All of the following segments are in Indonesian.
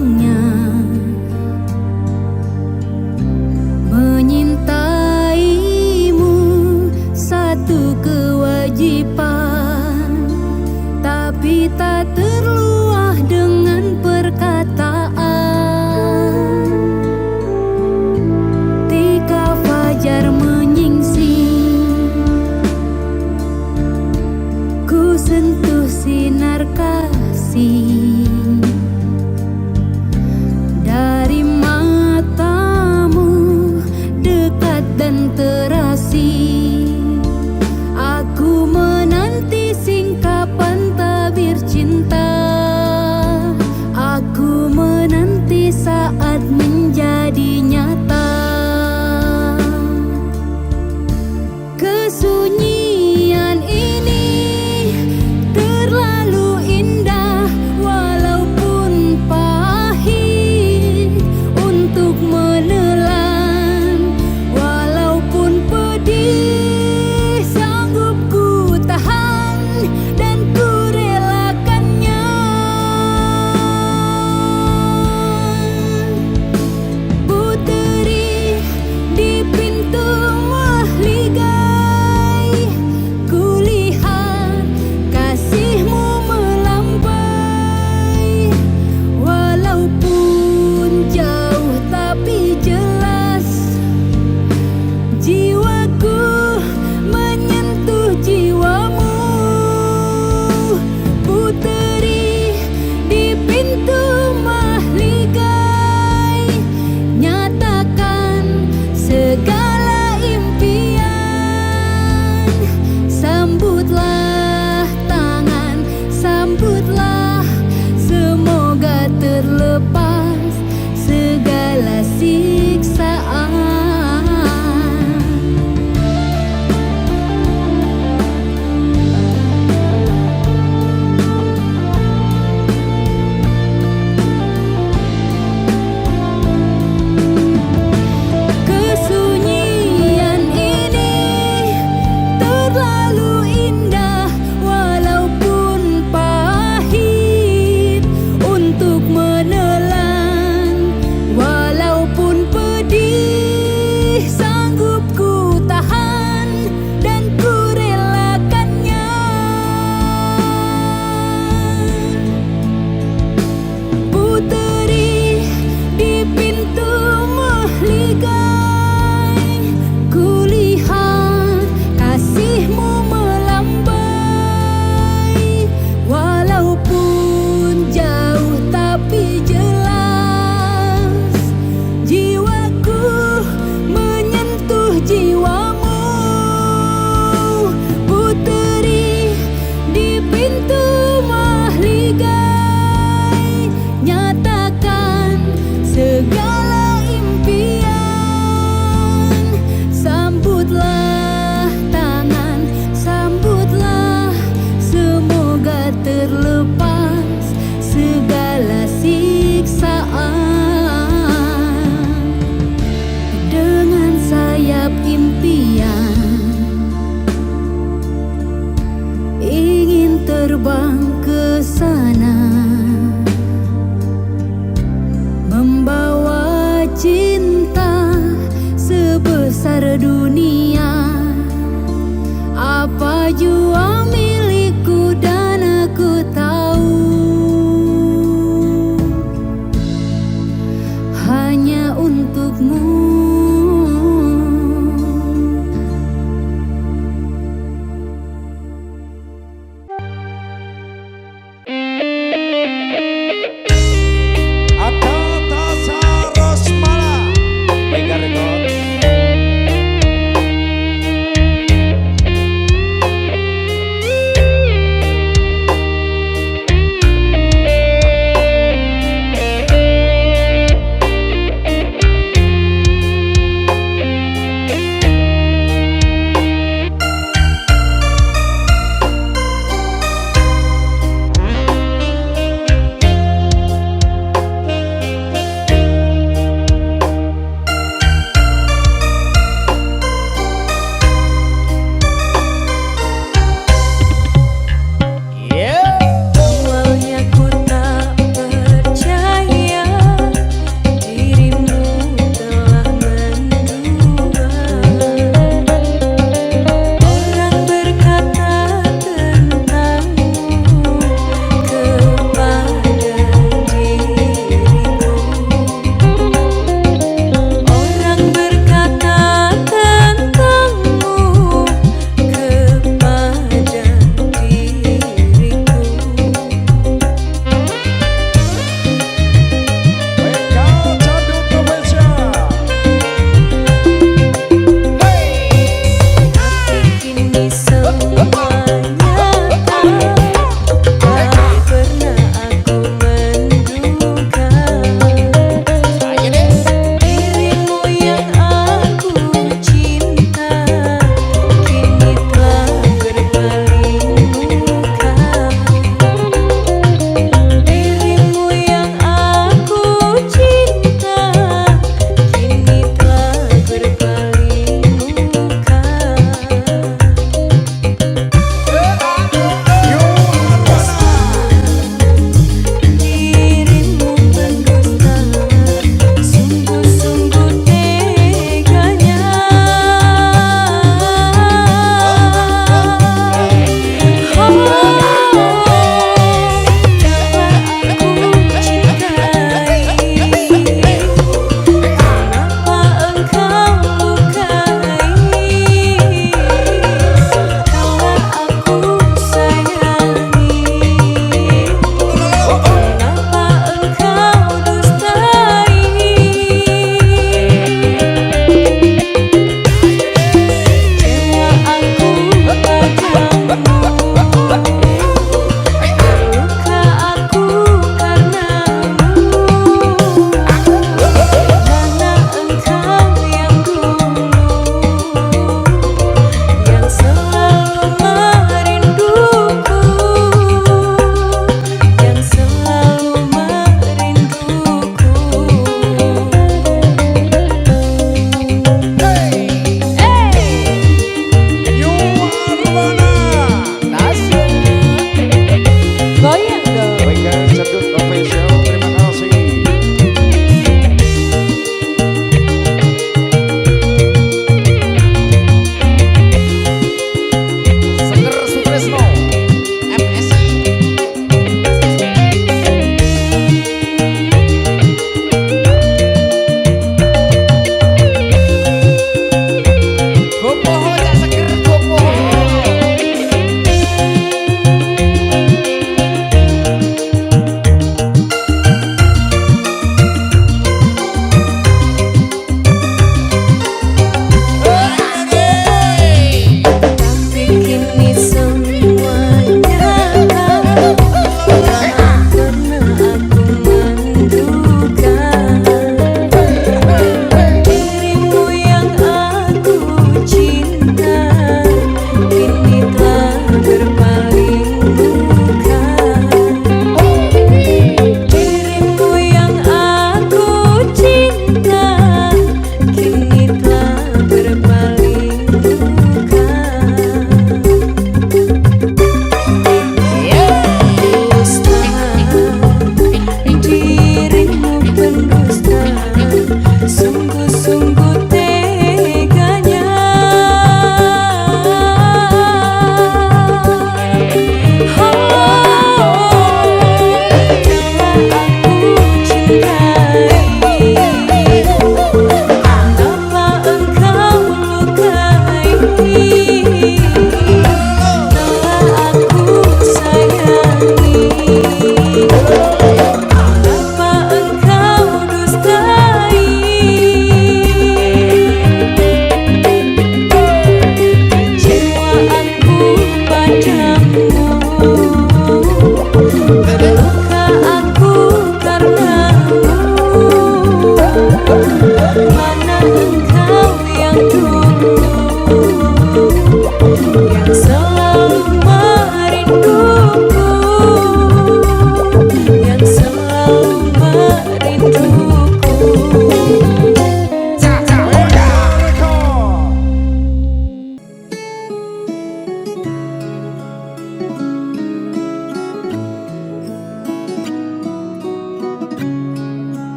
sayangnya menyintaimu satu kewajiban, tapi tak terluah dengan perkataan. Ketika fajar menyingsing, ku sentuh sinar kasih dari matamu, dekat dan terasih. Aku menanti singkapan tabir cinta, aku menanti saat menjadi nyata. Kesunyian ini terlalu indah, walaupun pahit untuk menelan, walaupun pedih sanggup ku tahan dan ku relakannya. Puteri di pintu mahligai, kulihat kasihmu melambai, walaupun jauh tapi jelas. Jiwaku menyentuh jiwamu. Puteri di pintu mahligai, nyatakan segala impian. Sambutlah tangan, sambutlah, semoga terlepas segala siksaan. Kesunyian ini terlalu indah, walaupun pahit untuk menelan, walaupun pedih sanggup ku tahan dan ku relakannya. Puteri di pintu mahligai, kulihat kasihmu melambai, walaupun jauh tapi jelas. Jiwaku menyentuh jiwamu. Puteri di pintu mahligai, nyatakan segala impian. Sambutlah tangan, sambutlah, semoga terlepas segala siksaan. Dengan sayap impian ingin terbang ke sana, membawa cinta sebesar dunia. Apa jua milikku dan aku tahu, hanya untukmu.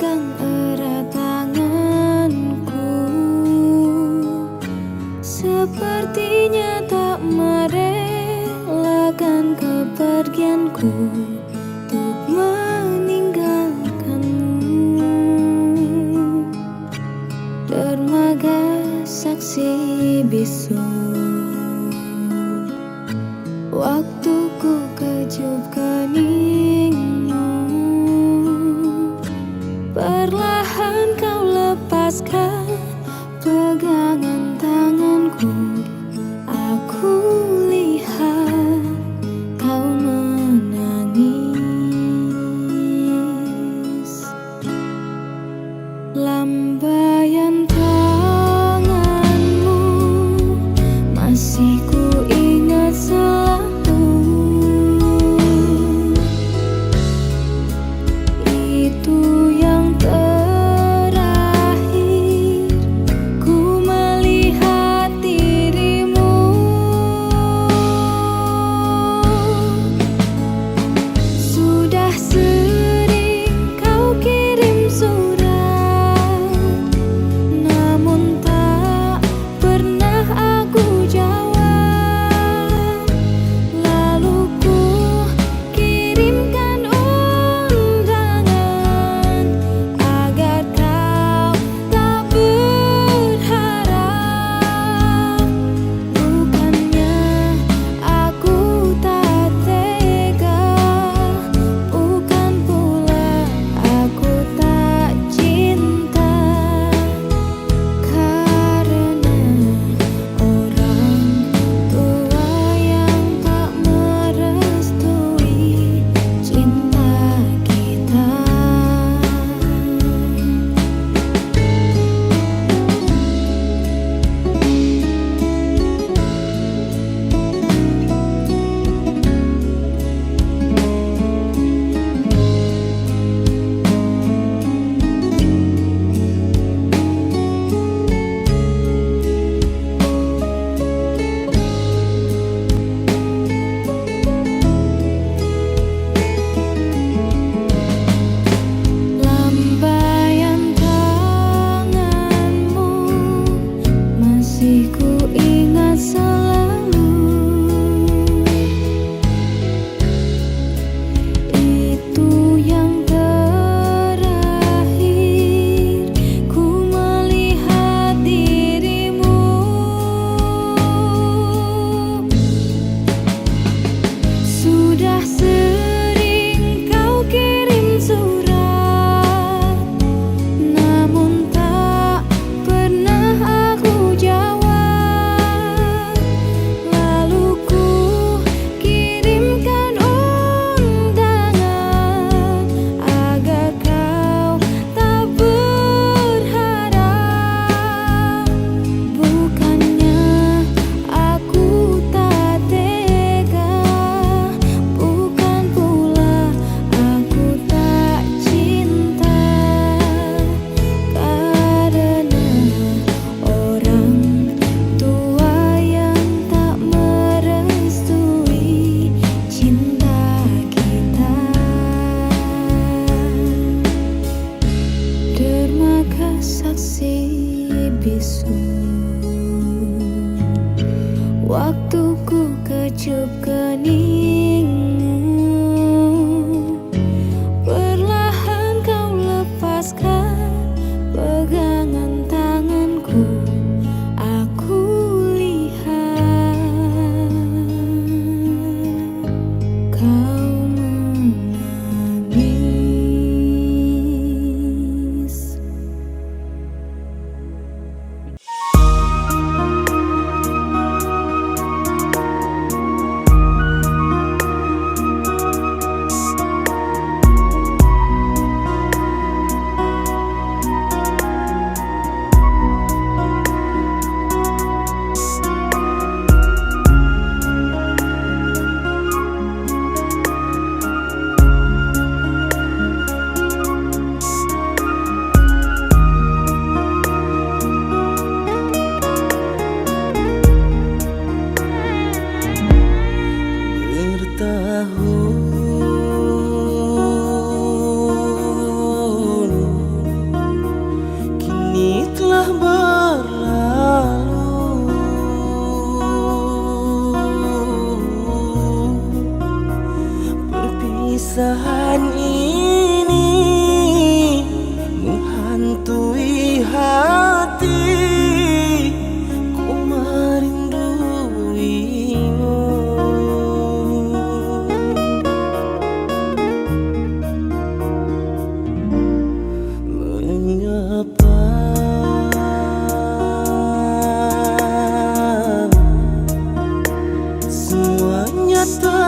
pegang erat tanganku, sepertinya tak merelakan kepergianku untuk meninggalkanmu. Dermaga saksi bisu, waktuku kecup keningmu. Perlahan kau lepaskan pegangan tanganku. Aku lihat kau menangis. Lambaian tanganmu masih ku ingat selalu. Itu yang terakhir ku melihat dirimu. Sudah sering kau kirim surat, namun tak pernah aku jawab. Lalu ku kirimkan undangan agar kau tak berharap. Bukannya aku tak tega, bukan pula aku tak cinta, karena orang tua yang tak merestui cinta kita. Lambaian tanganmu masih ku ingat selalu. Itu yang terakhir ku melihat dirimu. Sudah sering kau kirim surat, namun tak pernah aku jawab. Lalu ku kirimkan undangan agar kau tak berharap. Bukannya aku tak tega, bukan pula aku tak cinta, karena orang tua yang tak merestui cinta kita. Dermaga saksi bisu, waktuku kecup keningmu. Perlahan kau lepaskan pegangan tanganku. Aku lihat kau menangis. Perpisahan ini menghantui hati, ku merinduimu. Mengapa semuanya terjadi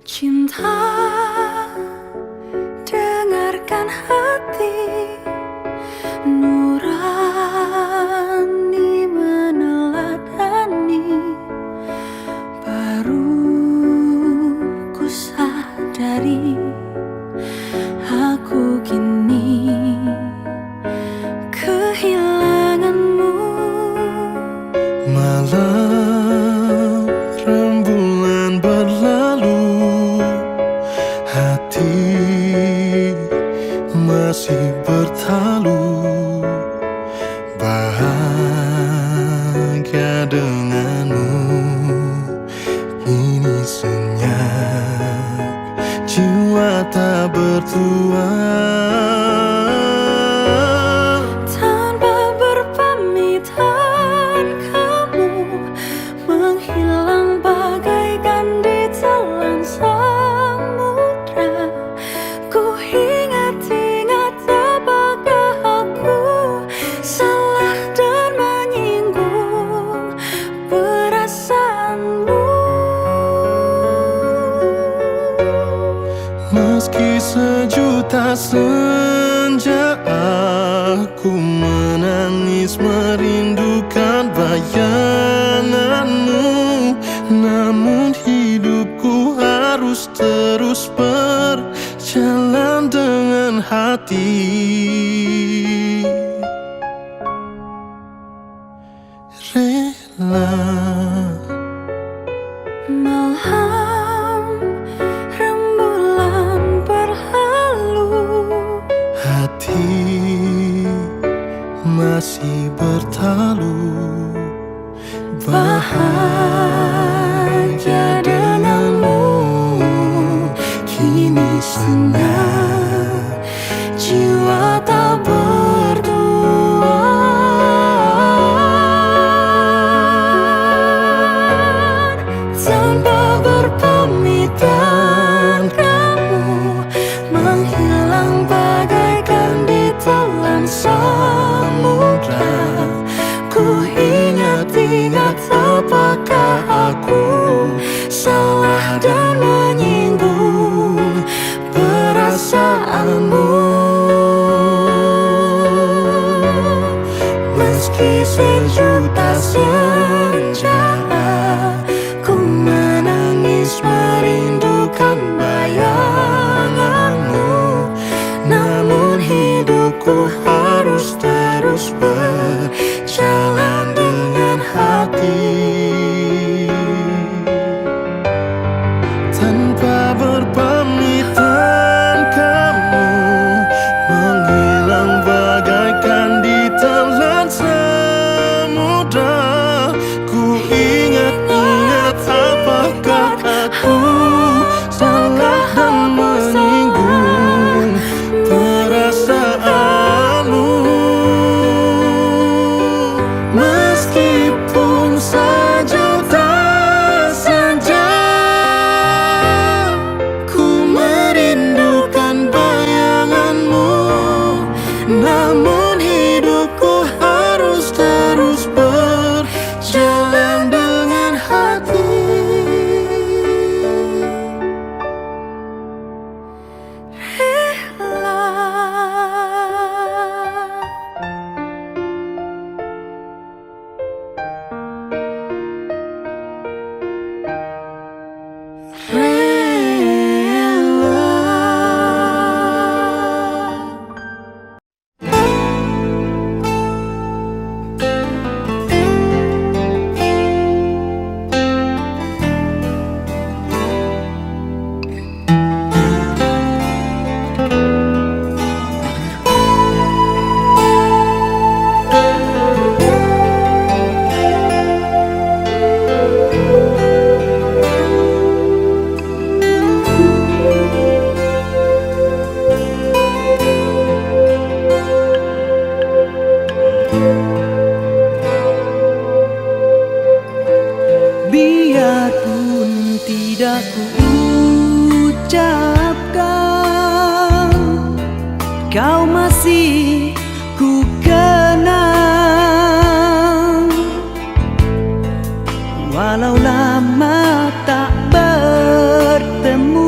Cinta, dengarkan hati nurani meneladani. Baru ku sadari aku kini kehilanganmu. Malam rembulan berlalu, hati masih bertalu. Bahagia denganmu, ini senyap jiwa tak bertuan. Tanpa berpamitan kamu menghilang bagaikan ditelan samudra. Ku ingat-ingat apakah aku salah dan menyinggung perasaanmu. Meski sejuta senja aku menangis merindukan bayanganmu, namun hidupku harus terus berjalan dengan hati. Rela Malam rembulan berlalu, hati masih bertalu. bahagia denganmu, kini senyap jiwa tak bertuan. Tanpa berpamitan kamu menghilang bagaikan ditelan samudra. Ku ingat-ingat apakah aku salah dan menyinggung perasaanmu. Meski sejuta senja ku menangis merindukan bayanganmu, namun hidupku harus terus berjalan dengan hati. Tanpa berpamitan kamu menghilang bagaikan ditelan samudra. Ku ingat-ingat apakah aku salah dan menyinggung perasaanmu. Meskipun sejuta senja ku merindukan bayanganmu, namun hidupku harus terus berjalan dengan hati. Biarpun tidak ku ucapkan, kau masih ku kenang. Walau lama tak bertemu,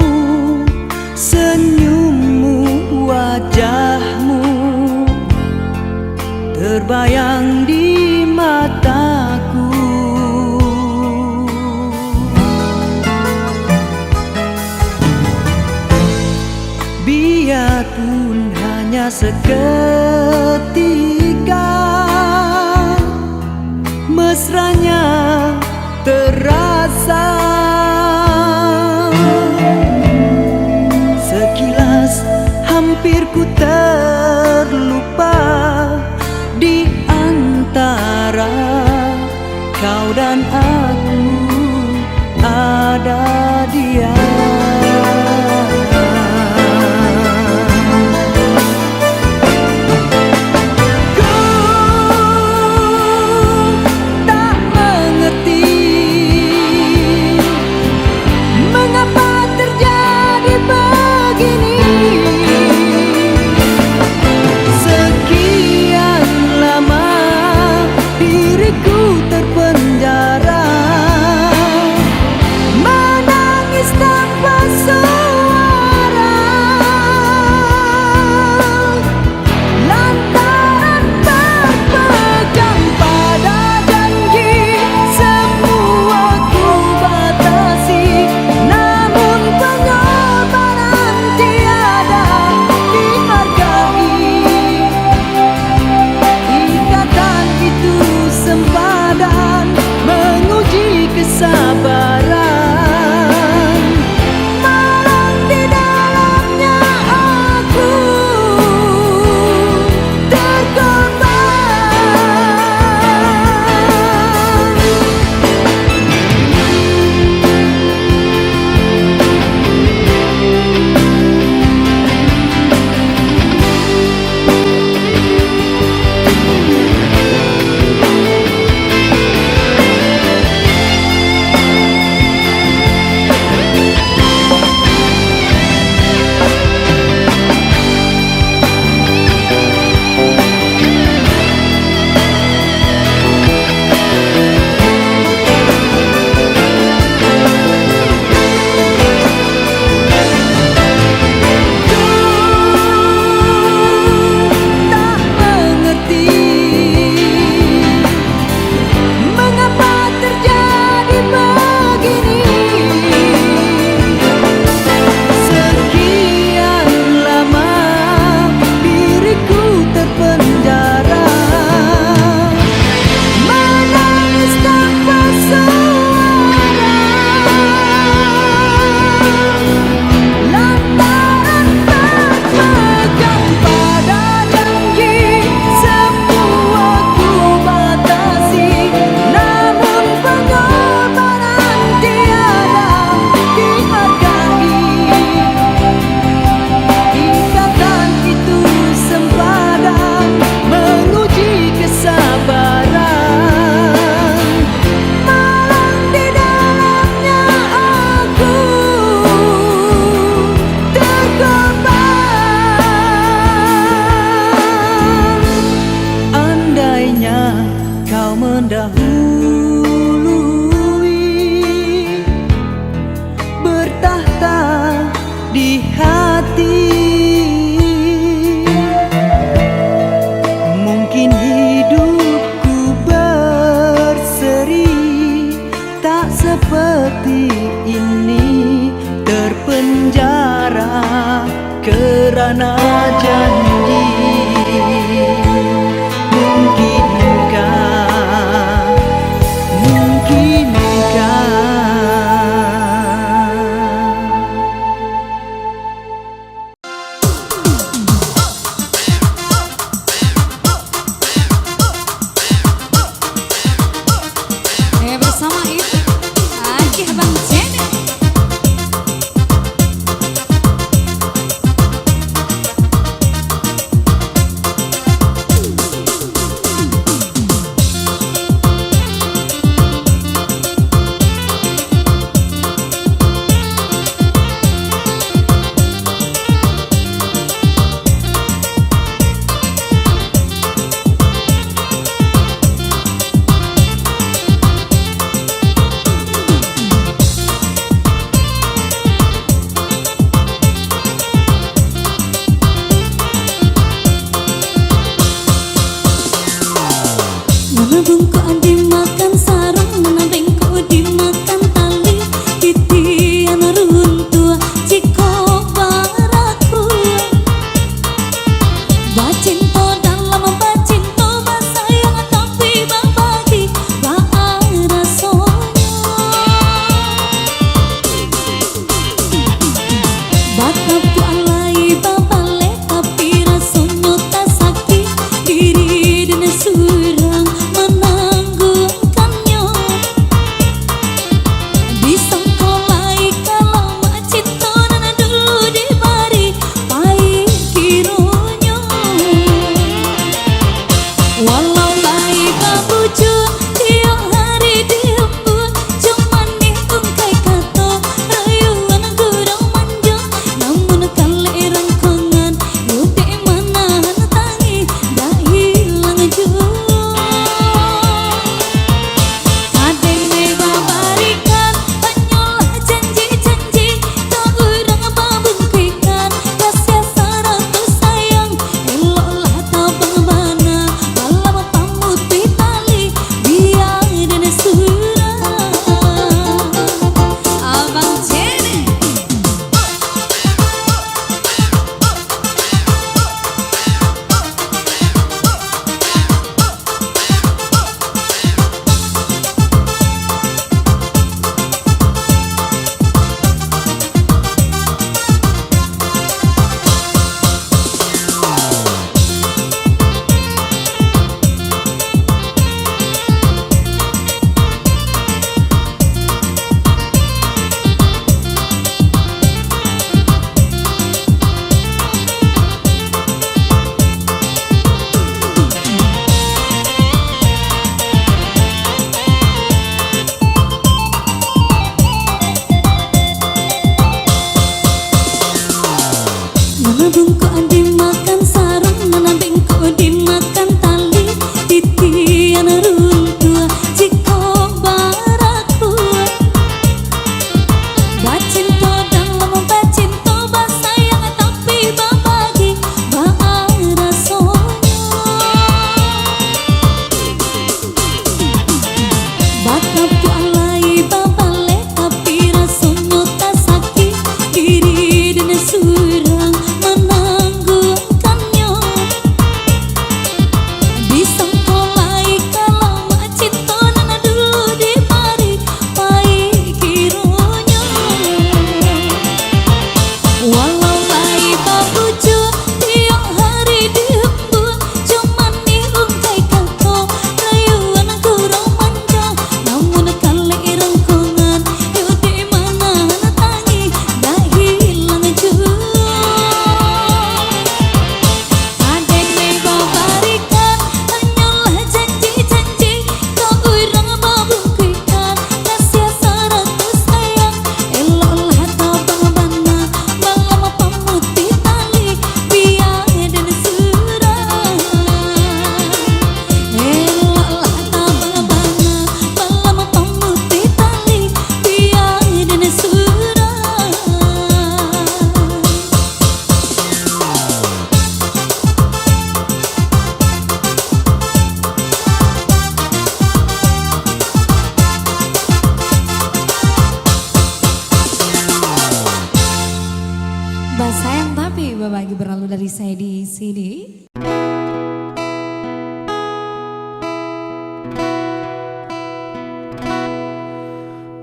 pun hanya seketika, mesranya terasa. Sekilas hampir ku terlupa di antara kau dan aku ada dia. Terpenjara menangis. berbagi berlalu dari saya di sini.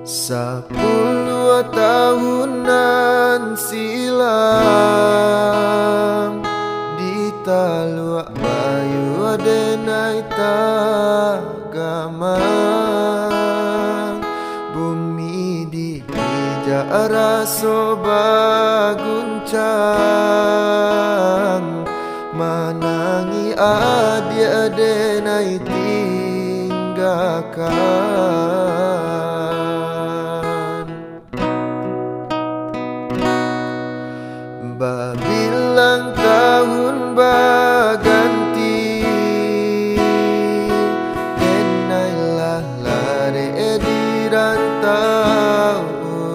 Sepuluh tahunan silam di Taluk Bayu adenai tagamang bumi di raso baguncang manangi adenai tinggalkan. Babilang tahun baganti enailah lare di rantau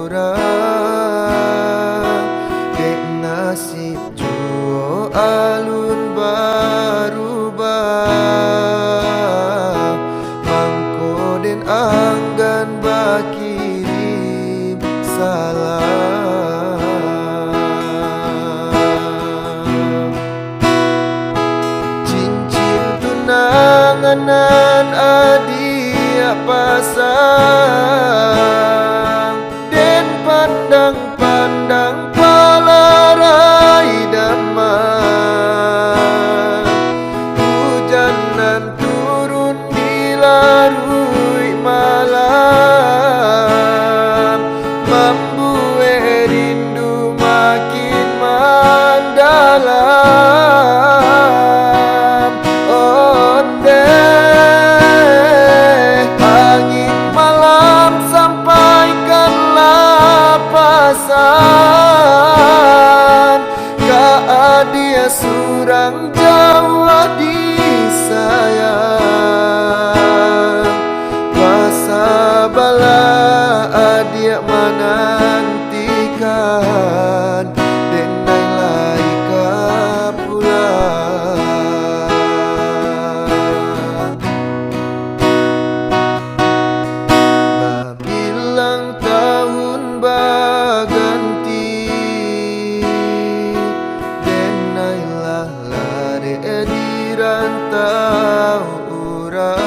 orang dek nasib juo alun barubah mangko den anggan bakirim salam. Nanganan adia pasang den pandang-pandang palarai damai hujanan turun di larui malam membuat rindu makin mendalam. Dia surang Jawa disayang masa bala dia menantikan denai laika pulang. Babilang tahun baganti di rantau urang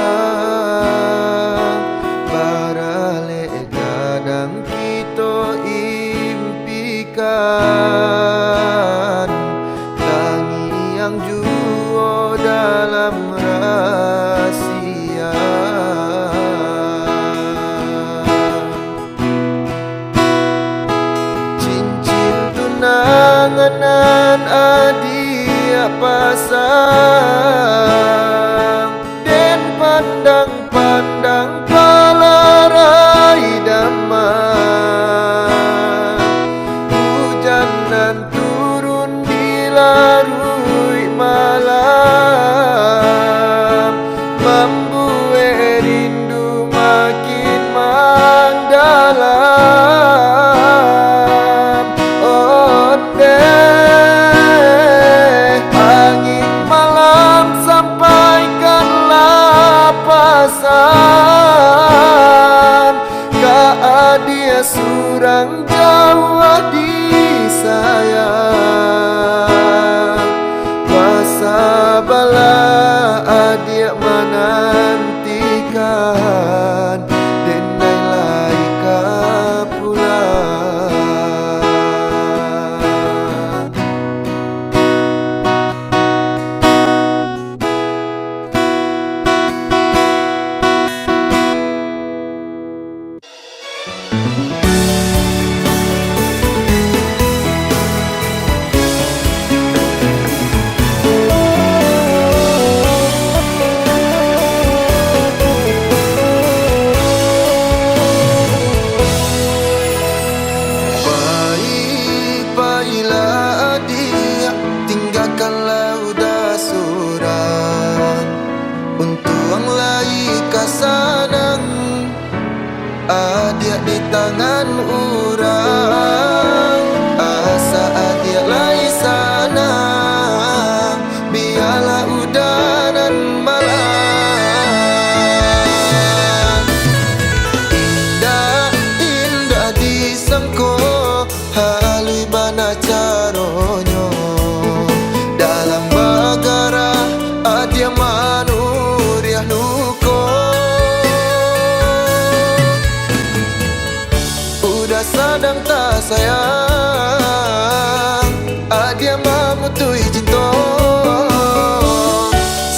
barale kadang kita impikan tangi yang juo dalam rahasia. Cincin tunangan adia pasang den pandang-pandang palarai damai hujanan turun di larui malam membuat rindu makin mendalam. Dia surang Jawa disayang masa bala dia menantikan denai laika pulang. Adia di tangan orang asa adia lai sana biarlah udanan malam indah disangko halui bana caronyo tak sayang, dia mamutui cinta.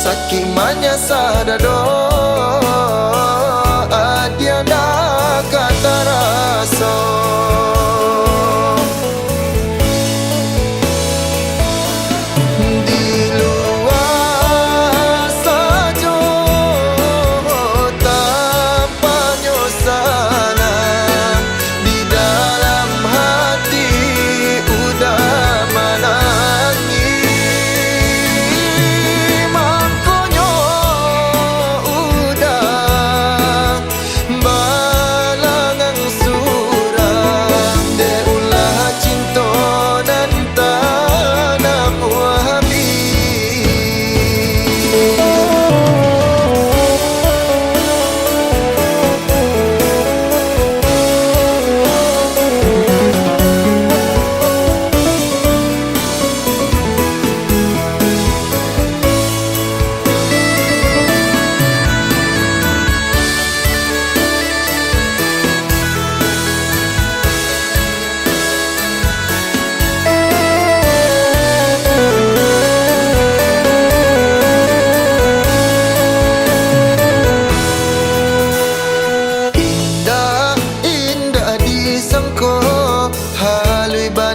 Sakit manya sadado, dia nak kata rasa.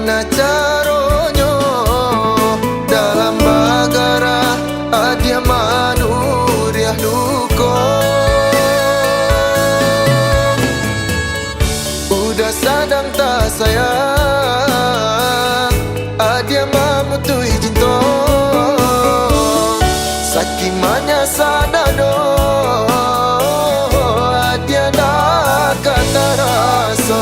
Caronyo dalam bagara dia manuriah duko. Udah sadang tak sayang, dia mamutui cinta. Sakimanya sadado, dia nak kata rasa.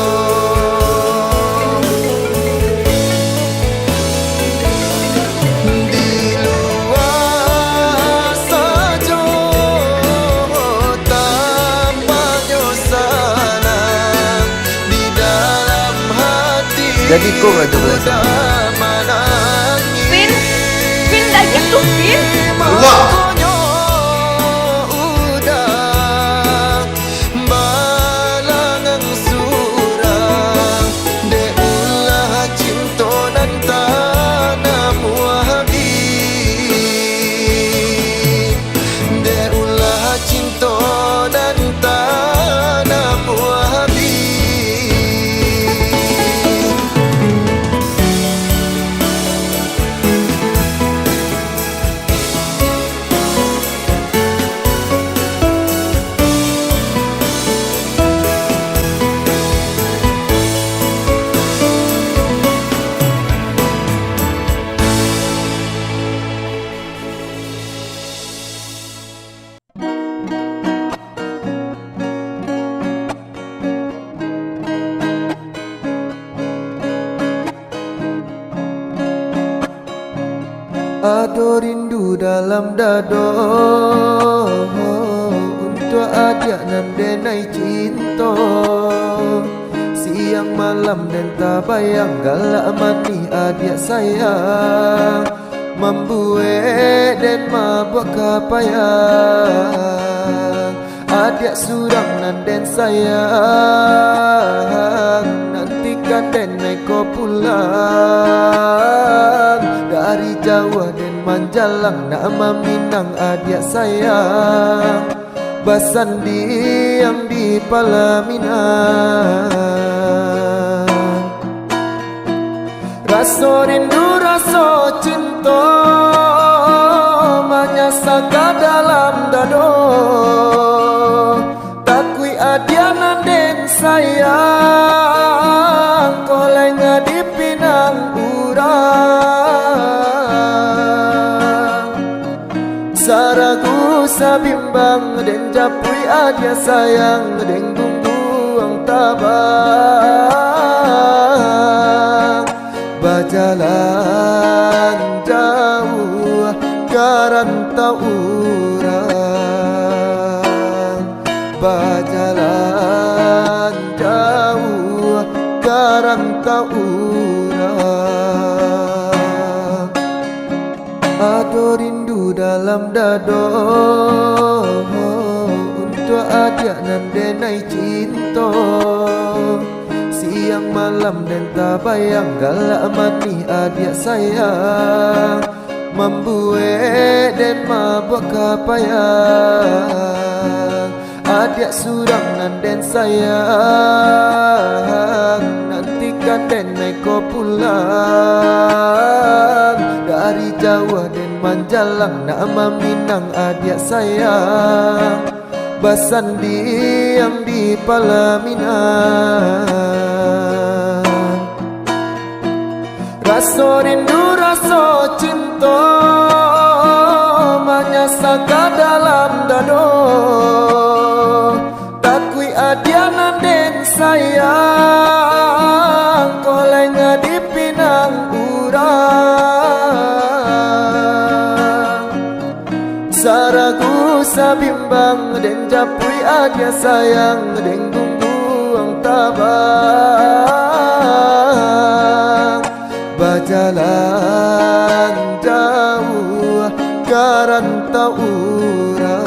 Jadi kok gak coba Vin, Vin dah gitu Vin. Allah. Ado rindu dalam dado untuk adik nan denai cinta. Siang malam dan tak bayang galak mani adik sayang, membuat dan mabuk kapayang. Adik surang nan den sayang, nantikan den naik kau pulang dari Jawa dan Manjalang, nama Minang adik sayang, Basandi yang di Palaminan. Rasa rindu rasa cinta menyasaka dalam dado. Takui adianan den sayang, kolenga di pinang urang. Saragu sabimbang den japui adia sayang, den gungguang tabang. Bajalan jauh karantau urang, bajalan jauh karantau urang. Ado rindu dalam dado untuk adik nan denai cinta. siang malam dan tak bayang galak mati adik sayang, membuat dan mabuk kapayang. Adik surang nan dan sayang, nantikan dan naik kau pulang dari Jawa dan Manjalang, nama Minang adik sayang, basandi yang di Palaminan. Rasa rindu, rasa cinta menyasaka dalam dado, takui adianan den sayang, kolenga di pinang urang. Saragu sabimbang den japui adia sayang, den gungguang tabang. Berjalan jauh karanta urang,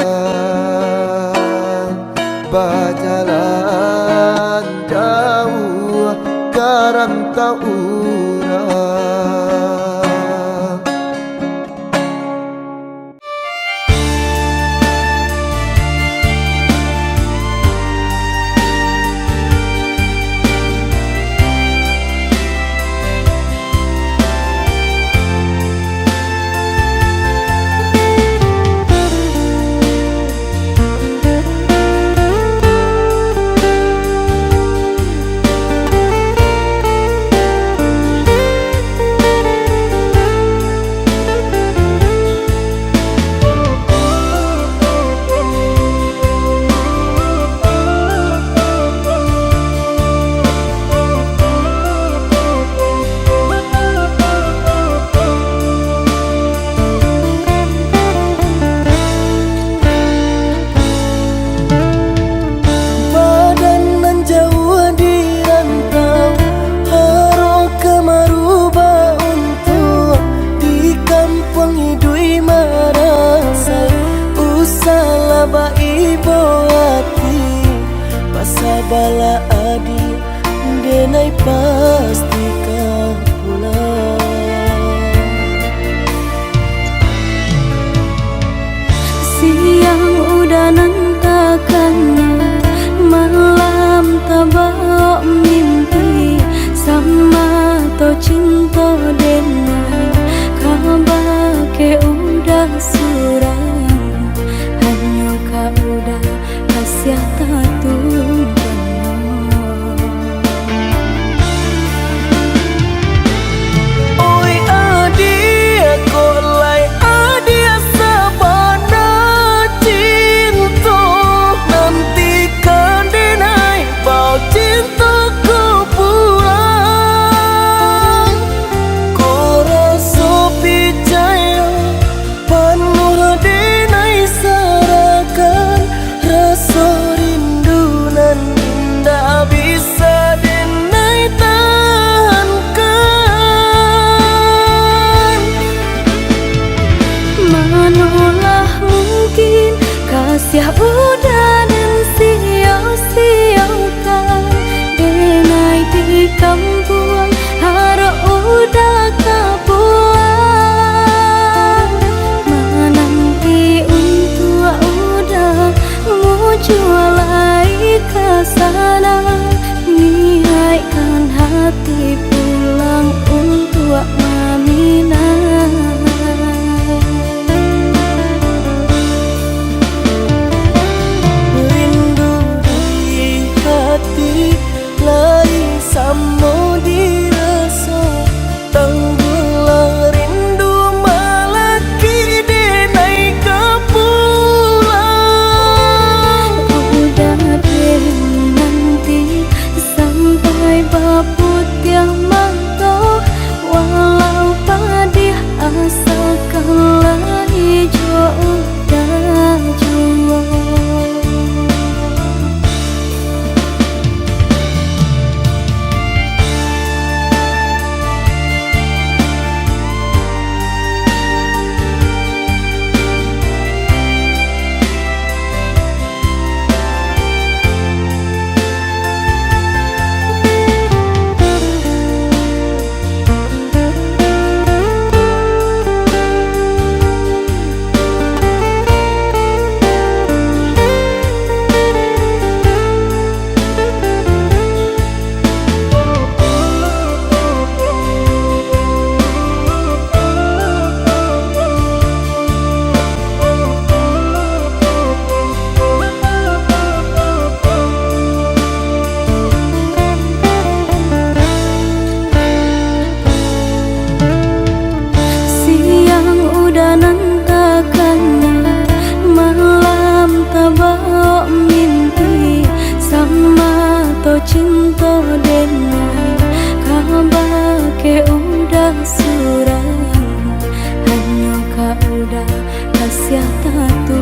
berjalan jauh karanta urang. cinta denai kabar ke udah surang hanya kau udah kasih tatu.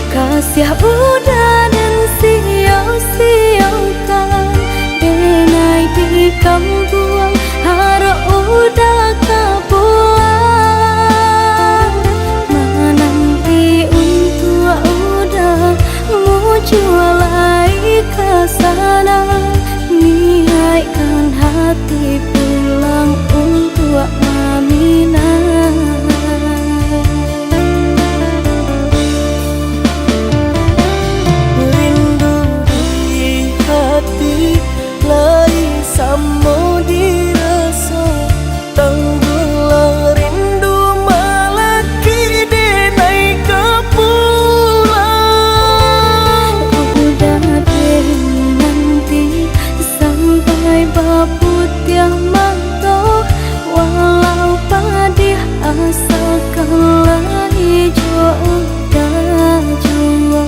Kasih udah dan sia-siakan denai di kambuang harap udah kapuang menanti untuk udah muncul ke sana niatkan hati pulang untuk Aminah. Samo dirasa tenggelam rindu malaki denai kepulang. Udah deh nanti sampai babut yang manto walau padih asalkan lagi jauh dah jua.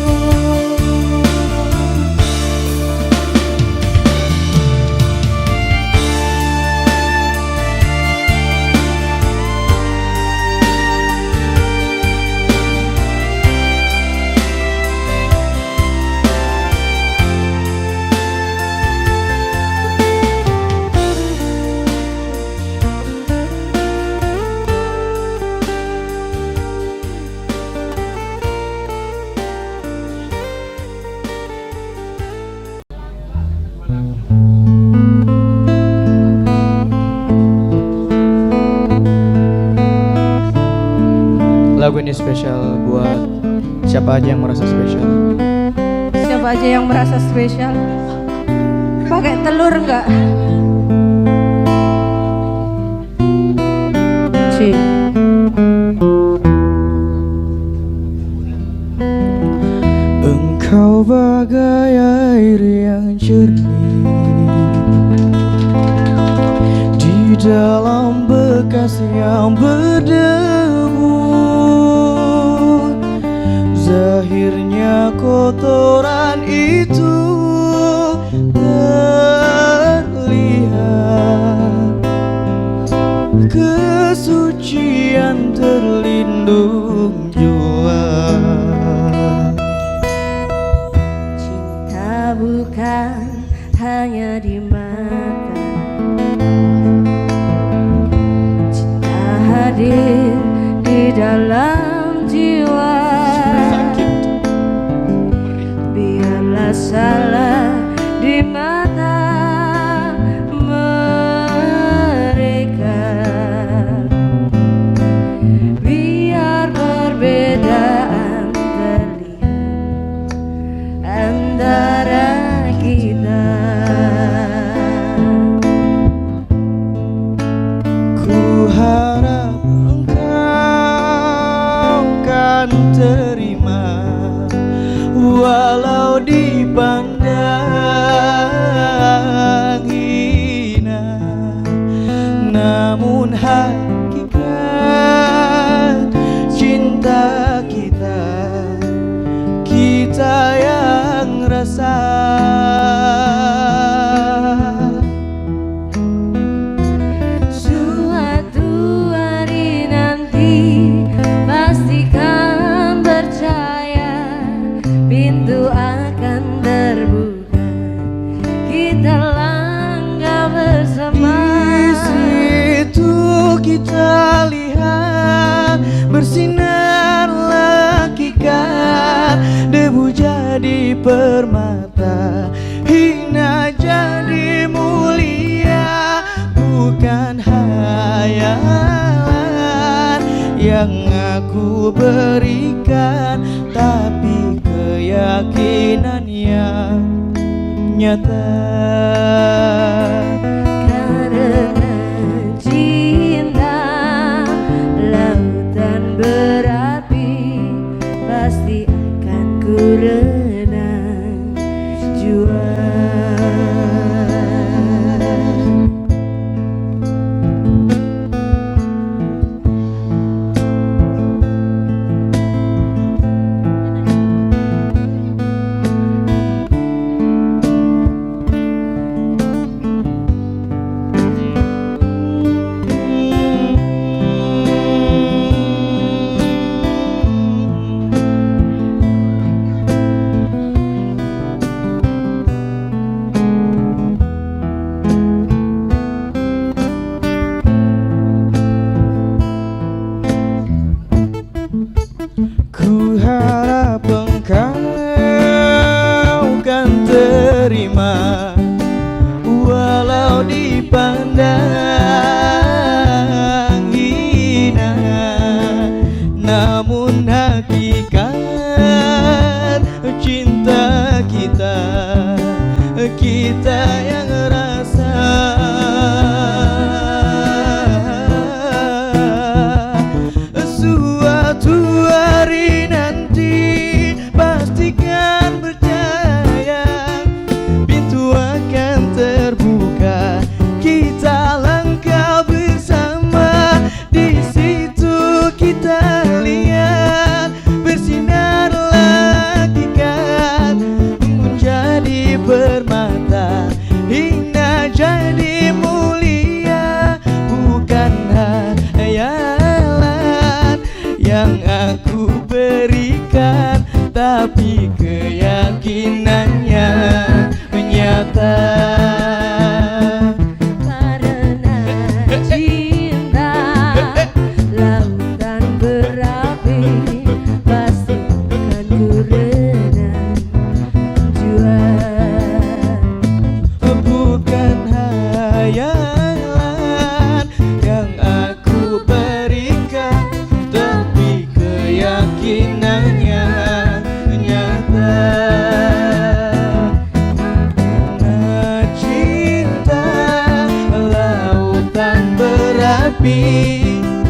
Lagu ini spesial buat siapa aja yang merasa spesial. Siapa aja yang merasa spesial? Pakai telur enggak? Ci. Engkau bagai air yang jernih di dalam bekas yang berdebu. Zahirnya kotoran itu terlihat, kesucian terlindung jua. Cinta bukan hanya di mata, cinta hadir di dalam jiwa. Biarlah salah di mata mereka, biar perbedaan terlihat antara kita. Ku harap engkau kan terima walau dipandang hina, namun hakikat cinta kita, kita yang rasa. Suatu hari nanti pastikan percaya pintu akan terbuka, kita langkah bersama. Di situ kita lihat bersinar hakikat, debu jadi permata, hina jadi mulia, bukan hanya yang aku berikan, tapi keyakinan yang nyata. Karena cinta lautan berapi, pasti akan ku renang jua. Ku harap engkau kan terima, walau dipandang hina, namun hakikat cinta kita, kita yang rasa. Suatu hari nanti pastikan percaya, pintu akan terbuka, kita langkah bersama. Di situ kita lihat bersinar hakikat, menjadi permata, hingga jadi mulia. Bukan hayalan yang aku berikan, tapi keyakinannya nyata. Karena cinta lautan berapi, pasti akan ku renang jua. Bukan hayalan yang aku berikan, tapi keyakinannya nyata. Karena cinta lautan berapi,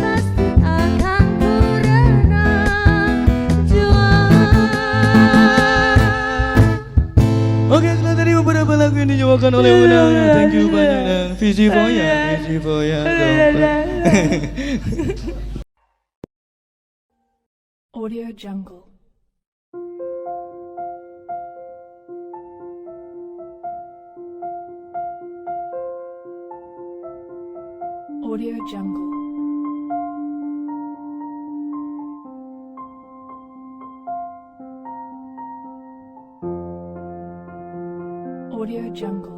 Pasti akan ku renang jua. Oke, setelah tadi beberapa lagu yang dibawakan oleh Unang. Thank you banyak dan visi Foya Audio Jungle. Audio Jungle. Audio Jungle.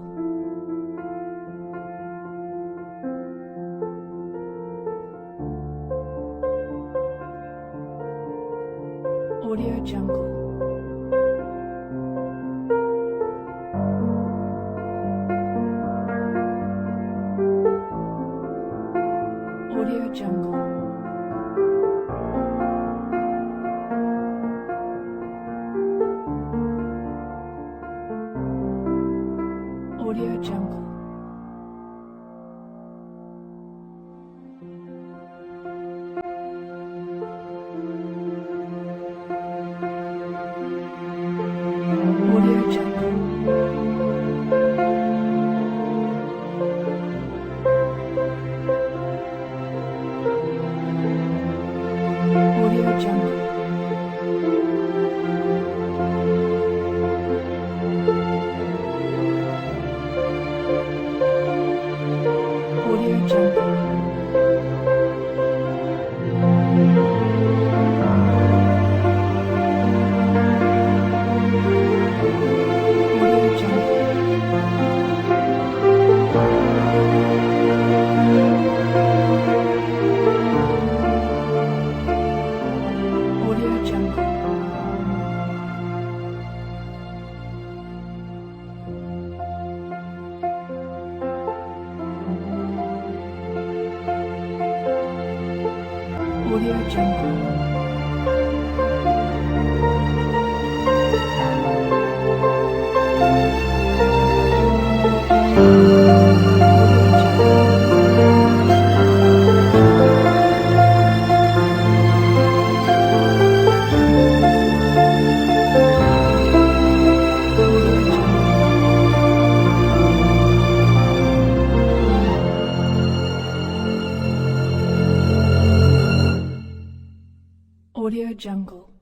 Audio Jungle. Audio Jungle. Audio Jungle. Audio Jungle. Audio Jungle. Audio Jungle. Audio Jungle. Audio Jungle. Audio Jungle.